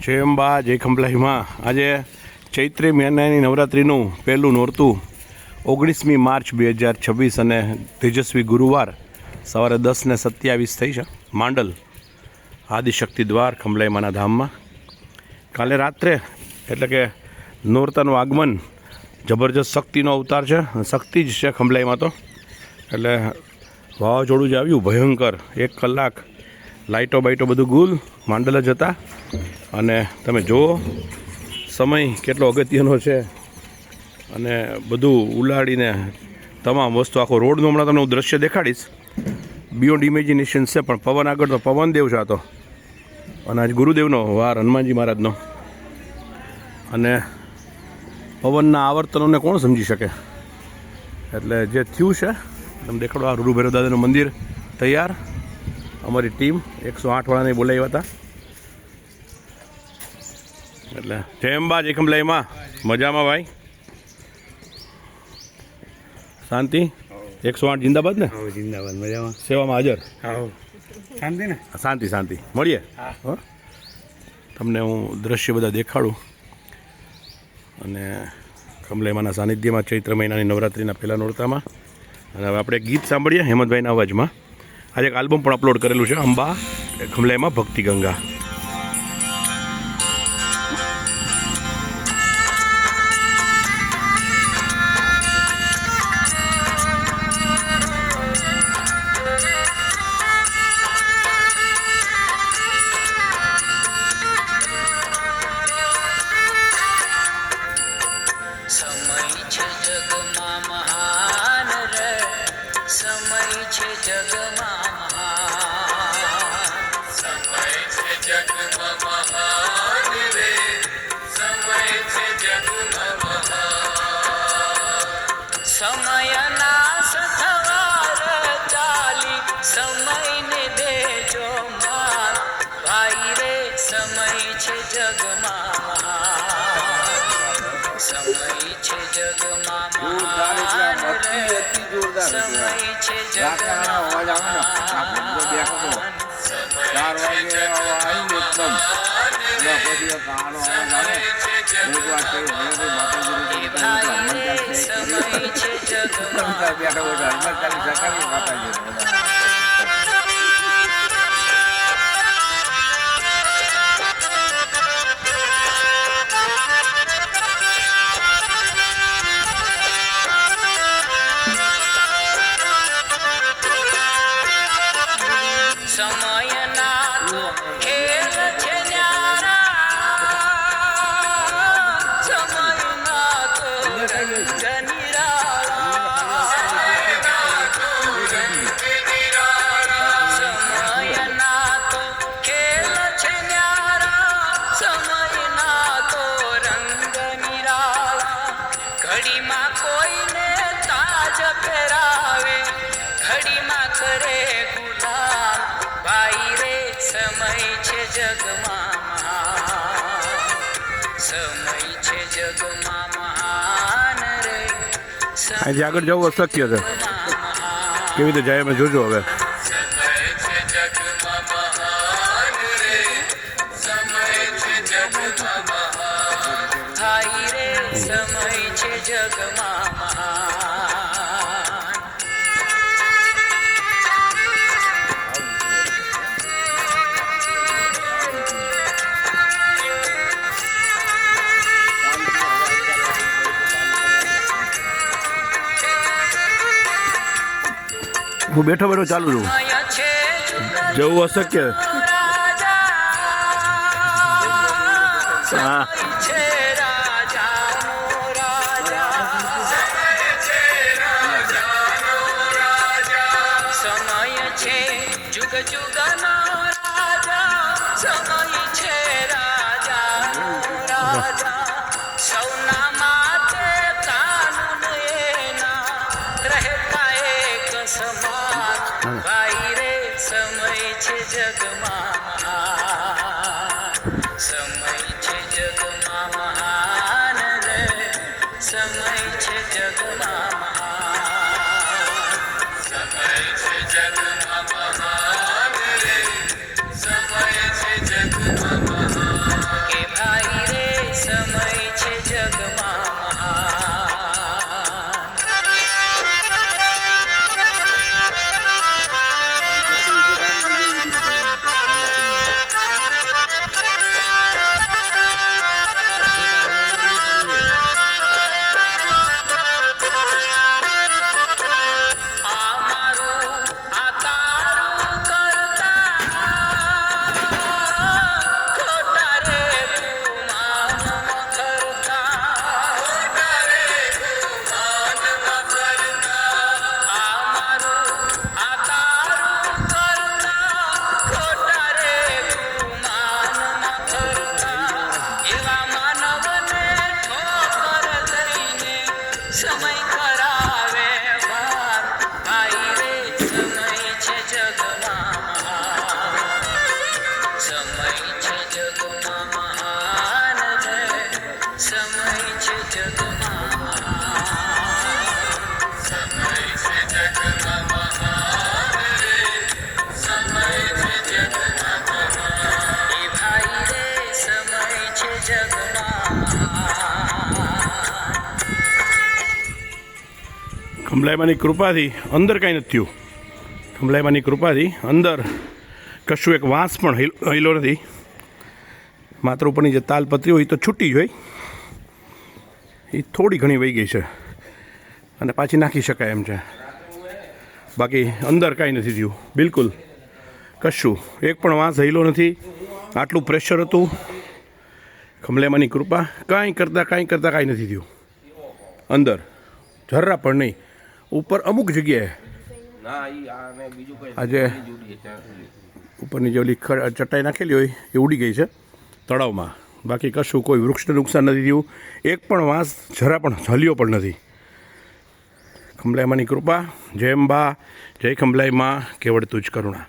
જય અંબા જય ખંભલાઈમાં આજે ચૈત્રી મહિનાની નવરાત્રિનું પહેલું નોરતું 19મી માર્ચ 2026 અને તેજસ્વી ગુરુવાર સવારે 10:27 થઈ છે માંડલ આદિશક્તિ દ્વાર ખંભલાઈમાના ધામમાં. કાલે રાત્રે એટલે કે નોરતાનું આગમન જબરજસ્ત શક્તિનો અવતાર છે, શક્તિ જ છે ખંભલાઈમાં તો. એટલે વાવાઝોડું જે આવ્યું ભયંકર, 1 કલાક લાઇટો બાઇટો બધું ગુલ માંડલ જ હતા. અને તમે જુઓ સમય કેટલો અગત્યનો છે અને બધું ઉલાડીને તમામ વસ્તુ આખો રોડનું હમણાં તમને હું દ્રશ્ય દેખાડીશ. બિયોન્ડ ઇમેજિનેશન છે, પણ પવન આગળ તો પવનદેવ છે આ તો. અને આજ ગુરુદેવનો વાર હનુમાનજી મહારાજનો. અને પવનના આવર્તનોને કોણ સમજી શકે. એટલે જે થયું છે તમે દેખાડો. આ રૂરુ ભૈરવ દાદાનું મંદિર તૈયાર. અમારી ટીમ 108 વાળાને બોલાવ્યા હતા. એટલે જય અંબા જય ખંભલાઈમાં. મજામાં ભાઈ? શાંતિ? 108 જિંદાબાદ ને? જિંદાબાદ, મજામાં, સેવામાં હાજર. શાંતિ ને? શાંતિ શાંતિ. મળીએ. તમને હું દ્રશ્ય બધા દેખાડું. અને ખંભલાઈમાના સાનિધ્યમાં ચૈત્ર મહિનાની નવરાત્રિના પહેલાં નોરતામાં. અને હવે આપણે ગીત સાંભળીએ હેમંતભાઈના અવાજમાં. આજે એક આલ્બમ પણ અપલોડ કરેલું છે, અંબા ખંભલાઈમાં ભક્તિ ગંગા. સમયના સથવાર ચાલી સમયને દેજો માન, ભાઈ રે સમય છે જગમાં મહાન, સમય છે જગમાં મહાન રે, સમય છે જગમાં મહાન, ઘડીમાં કોઈને તાજ પહેરાવે, ઘડીમાં કરે ગુલામ, ભાઈ રે સમય છે જગમાં મહાન, સમય છે જગમાં મહાન રે, આજે આગળ જવું અશક્ય છે. કેવી રીતે જાય અમે જોજો હવે. ભાઈ રે સમય છે જગમાં મહાન. હું બેઠો બેઠો ચાલુ છું. જવું અશક્ય. હા, જુગ જુગનો રાજા, સમય છે રાજાનો રાજા, સૌના માથે કાનૂન એના, રહેતા એક સમાન, ભાઈ રે સમય છે જગમાં મહાન, સમય છે જગમાં મહાન રે, સમય છે જગમાં મહાન, સમય છે જગમાં મહાન રે, સમય છે જગમાં મહાન. જગમાં મહાન છે સમય છે જગમાં એ ભાઈ રે સમય છે જગમાં કમલાઈમાની કૃપાથી અંદર કાંઈ નથી થયું. કમલાઈમાની કૃપાથી અંદર કશું એક વાંસ પણ હિલો નથી. માત્ર ઉપરની જે તાલપત્રી હોય એ તો છૂટી જ હોય, એ થોડી ઘણી વહી ગઈ છે અને પાછી નાખી શકાય એમ છે. બાકી અંદર કાંઈ નથી થયું, બિલકુલ કશું એક પણ વાંસ હિલો નથી. આટલું પ્રેશર હતું. કમલાઈમાની કૃપા, કાંઈ કરતાં કાંઈ નથી થયું અંદર, જરા પણ નહીં. ઉપર અમુક જગ્યાએ આજે ઉપરની જે ઓલી ચટાઈ નાખેલી હોય એ ઉડી ગઈ છે તળાવમાં. બાકી કશું કોઈ વૃક્ષને નુકસાન નથી થયું. એક પણ વાંસ જરા પણ હલ્યો પણ નથી. કમલાઈમાની કૃપા. જય અંબા, જય કમલાઈમાં, કેવળ તુજ કરુણા.